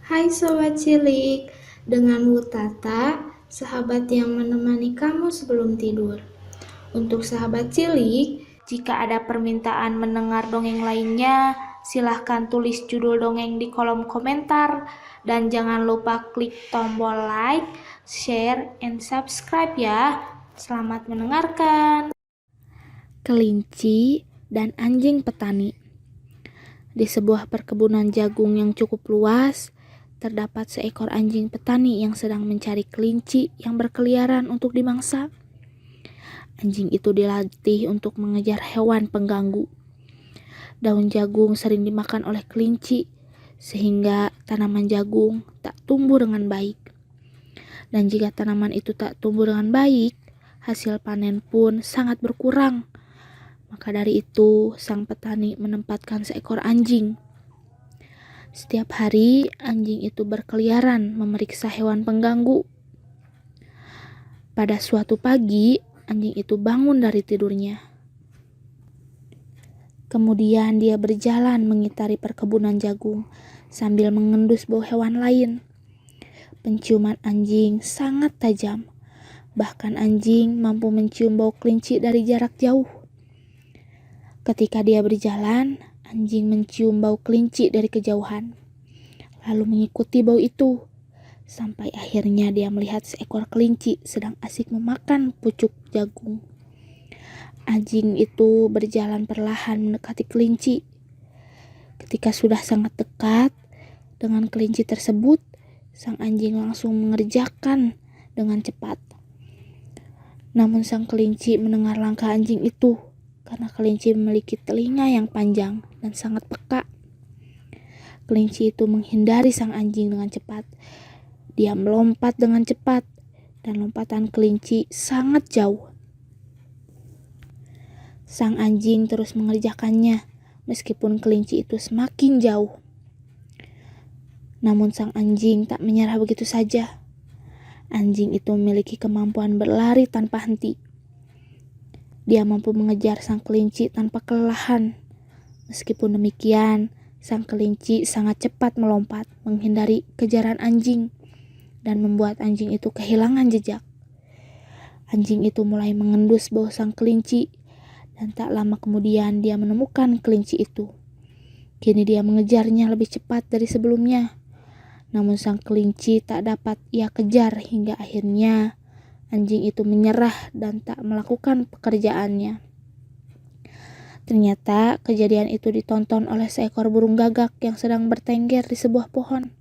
Hai Sobat Cilik, dengan Wutata, sahabat yang menemani kamu sebelum tidur. Untuk sahabat cilik, jika ada permintaan mendengar dongeng lainnya, silahkan tulis judul dongeng di kolom komentar. Dan jangan lupa klik tombol like, share, and subscribe ya. Selamat mendengarkan. Kelinci dan anjing petani. Di sebuah perkebunan jagung yang cukup luas, terdapat seekor anjing petani yang sedang mencari kelinci yang berkeliaran untuk dimangsa. Anjing itu dilatih untuk mengejar hewan pengganggu. Daun jagung sering dimakan oleh kelinci, sehingga tanaman jagung tak tumbuh dengan baik. Dan jika tanaman itu tak tumbuh dengan baik, hasil panen pun sangat berkurang. Maka dari itu, sang petani menempatkan seekor anjing. Setiap hari, anjing itu berkeliaran memeriksa hewan pengganggu. Pada suatu pagi, anjing itu bangun dari tidurnya. Kemudian dia berjalan mengitari perkebunan jagung sambil mengendus bau hewan lain. Penciuman anjing sangat tajam. Bahkan anjing mampu mencium bau kelinci dari jarak jauh. Ketika dia berjalan, anjing mencium bau kelinci dari kejauhan, lalu mengikuti bau itu, sampai akhirnya dia melihat seekor kelinci sedang asik memakan pucuk jagung. Anjing itu berjalan perlahan mendekati kelinci. Ketika sudah sangat dekat dengan kelinci tersebut, sang anjing langsung mengerjakan dengan cepat. Namun sang kelinci mendengar langkah anjing itu, karena kelinci memiliki telinga yang panjang dan sangat peka. Kelinci itu menghindari sang anjing dengan cepat. Dia melompat dengan cepat, dan lompatan kelinci sangat jauh. Sang anjing terus mengerjakannya, meskipun kelinci itu semakin jauh. Namun sang anjing tak menyerah begitu saja. Anjing itu memiliki kemampuan berlari tanpa henti. Dia mampu mengejar sang kelinci tanpa kelelahan. Meskipun demikian, sang kelinci sangat cepat melompat menghindari kejaran anjing dan membuat anjing itu kehilangan jejak. Anjing itu mulai mengendus bau sang kelinci dan tak lama kemudian dia menemukan kelinci itu. Kini dia mengejarnya lebih cepat dari sebelumnya. Namun sang kelinci tak dapat ia kejar hingga akhirnya anjing itu menyerah dan tak melakukan pekerjaannya. Ternyata kejadian itu ditonton oleh seekor burung gagak yang sedang bertengger di sebuah pohon,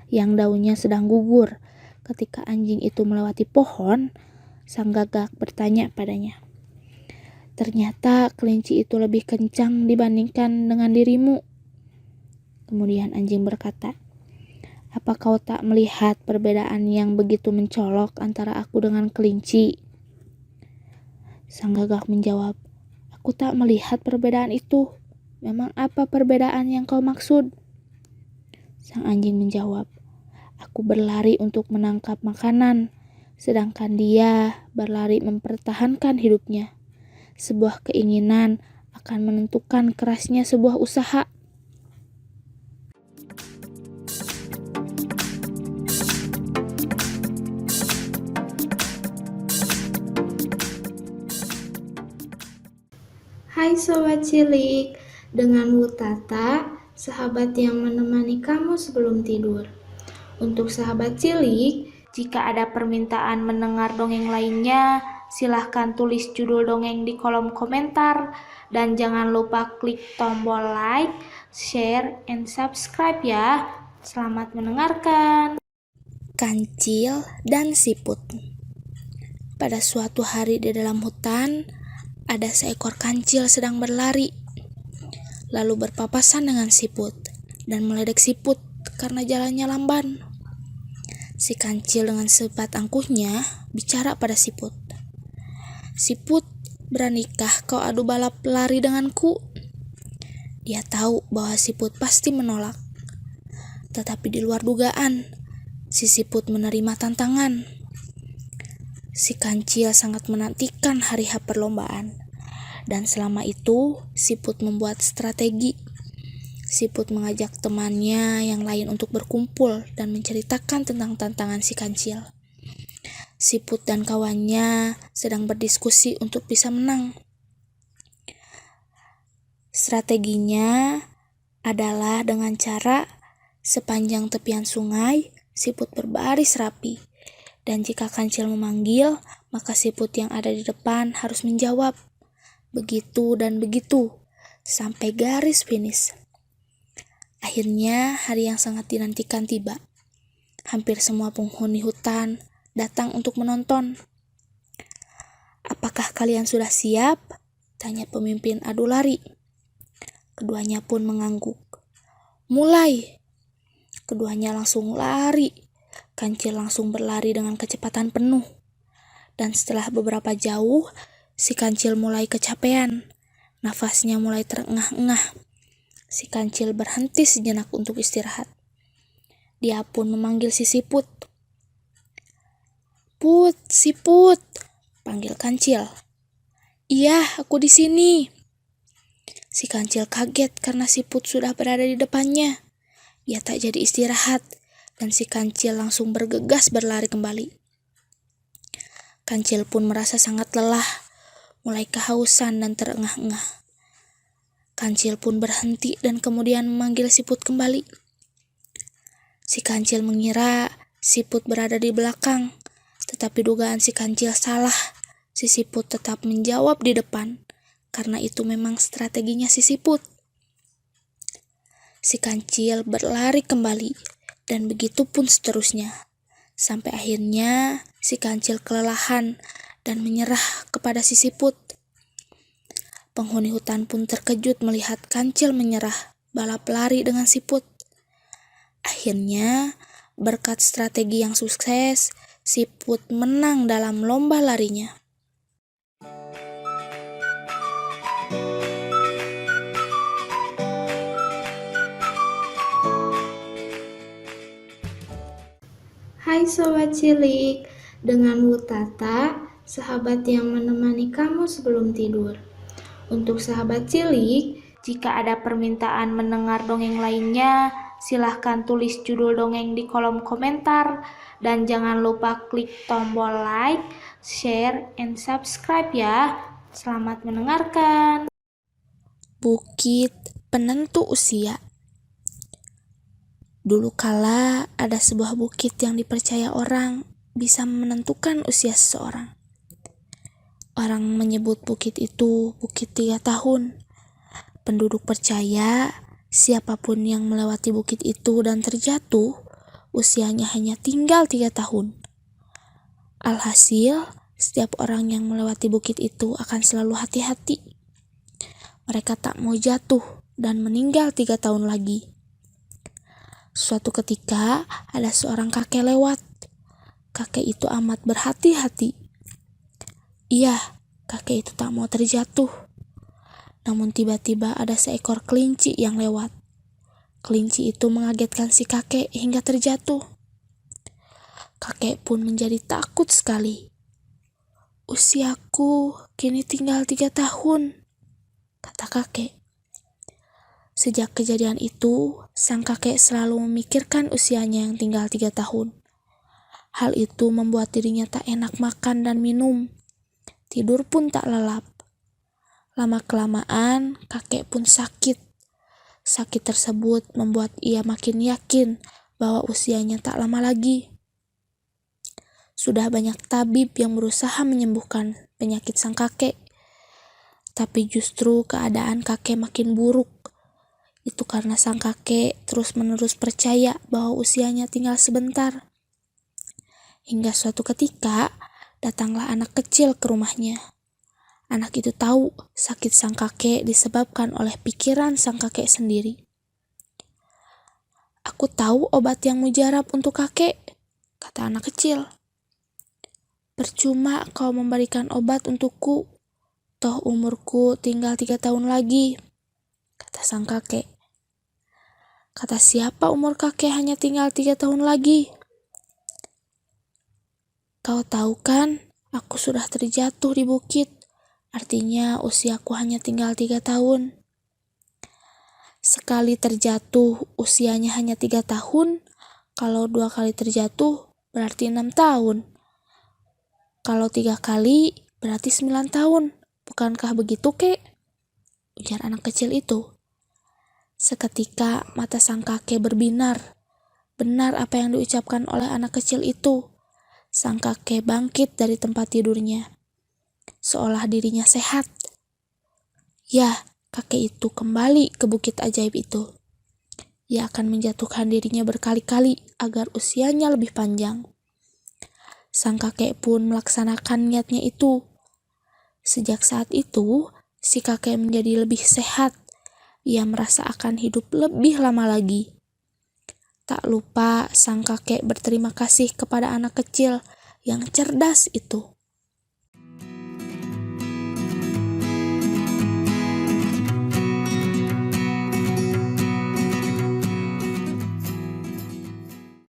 yang daunnya sedang gugur. Ketika anjing itu melewati pohon, sang gagak bertanya padanya, "Ternyata kelinci itu lebih kencang dibandingkan dengan dirimu." Kemudian anjing berkata, "Apa kau tak melihat perbedaan yang begitu mencolok antara aku dengan kelinci?" Sang gagak menjawab, "Aku tak melihat perbedaan itu. Memang apa perbedaan yang kau maksud?" Sang anjing menjawab, "Aku berlari untuk menangkap makanan, sedangkan dia berlari mempertahankan hidupnya. Sebuah keinginan akan menentukan kerasnya sebuah usaha." Hai Sobat Cilik, dengan Wutata, sahabat yang menemani kamu sebelum tidur. Untuk sahabat cilik, jika ada permintaan mendengar dongeng lainnya, silahkan tulis judul dongeng di kolom komentar. Dan jangan lupa klik tombol like, share, and subscribe ya. Selamat mendengarkan. Kancil dan Siput. Pada suatu hari di dalam hutan, ada seekor kancil sedang berlari, lalu berpapasan dengan siput dan meledek siput karena jalannya lamban. Si kancil dengan sebat angkuhnya bicara pada siput, "Siput, beranikah kau adu balap lari denganku?" Dia tahu bahwa siput pasti menolak. Tetapi di luar dugaan, si siput menerima tantangan. Si kancil sangat menantikan hari H perlombaan, dan selama itu siput membuat strategi. Siput mengajak temannya yang lain untuk berkumpul dan menceritakan tentang tantangan si kancil. Siput dan kawannya sedang berdiskusi untuk bisa menang. Strateginya adalah dengan cara sepanjang tepian sungai, siput berbaris rapi. Dan jika kancil memanggil, maka siput yang ada di depan harus menjawab. Begitu dan begitu, sampai garis finish. Akhirnya hari yang sangat dinantikan tiba. Hampir semua penghuni hutan datang untuk menonton. "Apakah kalian sudah siap?" tanya pemimpin adu lari. Keduanya pun mengangguk. "Mulai!" Keduanya langsung lari. Kancil langsung berlari dengan kecepatan penuh. Dan setelah beberapa jauh, si kancil mulai kecapean. Nafasnya mulai terengah-engah. Si kancil berhenti sejenak untuk istirahat. Dia pun memanggil si siput. "Put, siput," panggil kancil. "Iya, aku di sini." Si kancil kaget karena siput sudah berada di depannya. Ia tak jadi istirahat, dan si kancil langsung bergegas berlari kembali. Kancil pun merasa sangat lelah, mulai kehausan dan terengah-engah. Kancil pun berhenti dan kemudian memanggil siput kembali. Si kancil mengira siput berada di belakang, tetapi dugaan si kancil salah. Si siput tetap menjawab di depan, karena itu memang strateginya si siput. Si kancil berlari kembali, dan begitu pun seterusnya. Sampai akhirnya si kancil kelelahan dan menyerah kepada si siput. Penghuni hutan pun terkejut melihat kancil menyerah balap lari dengan siput. Akhirnya, berkat strategi yang sukses, siput menang dalam lomba larinya. Hai Sobat Cilik, dengan Wutata, sahabat yang menemani kamu sebelum tidur. Untuk sahabat cilik, jika ada permintaan mendengar dongeng lainnya, silahkan tulis judul dongeng di kolom komentar. Dan jangan lupa klik tombol like, share, and subscribe ya. Selamat mendengarkan. Bukit penentu usia. Dulu kala ada sebuah bukit yang dipercaya orang bisa menentukan usia seseorang. Orang menyebut bukit itu Bukit 3 tahun. Penduduk percaya siapapun yang melewati bukit itu dan terjatuh, usianya hanya tinggal 3 tahun. Alhasil, setiap orang yang melewati bukit itu akan selalu hati-hati. Mereka tak mau jatuh dan meninggal 3 tahun lagi. Suatu ketika, ada seorang kakek lewat. Kakek itu amat berhati-hati. Iya, kakek itu tak mau terjatuh. Namun tiba-tiba ada seekor kelinci yang lewat. Kelinci itu mengagetkan si kakek hingga terjatuh. Kakek pun menjadi takut sekali. "Usiaku kini tinggal 3 tahun, kata kakek. Sejak kejadian itu, sang kakek selalu memikirkan usianya yang tinggal 3 tahun. Hal itu membuat dirinya tak enak makan dan minum. Tidur pun tak lelap. Lama-kelamaan, kakek pun sakit. Sakit tersebut membuat ia makin yakin bahwa usianya tak lama lagi. Sudah banyak tabib yang berusaha menyembuhkan penyakit sang kakek. Tapi justru keadaan kakek makin buruk. Itu karena sang kakek terus-menerus percaya bahwa usianya tinggal sebentar. Hingga suatu ketika, datanglah anak kecil ke rumahnya. Anak itu tahu sakit sang kakek disebabkan oleh pikiran sang kakek sendiri. "Aku tahu obat yang mujarab untuk kakek," kata anak kecil. "Percuma kau memberikan obat untukku, toh umurku tinggal 3 tahun lagi," kata sang kakek. "Kata siapa umur kakek hanya tinggal 3 tahun lagi? Kau tahu kan, aku sudah terjatuh di bukit. Artinya usiaku hanya tinggal 3 tahun. Sekali terjatuh usianya hanya 3 tahun, kalau 2 kali terjatuh berarti 6 tahun. Kalau 3 kali berarti 9 tahun. Bukankah begitu, Kek? Ujar anak kecil itu. Seketika mata sang kakek berbinar. Benar apa yang diucapkan oleh anak kecil itu. Sang kakek bangkit dari tempat tidurnya, seolah dirinya sehat. Ya, kakek itu kembali ke bukit ajaib itu. Ia akan menjatuhkan dirinya berkali-kali agar usianya lebih panjang. Sang kakek pun melaksanakan niatnya itu. Sejak saat itu, si kakek menjadi lebih sehat. Ia merasa akan hidup lebih lama lagi. Tak lupa sang kakek berterima kasih kepada anak kecil yang cerdas itu.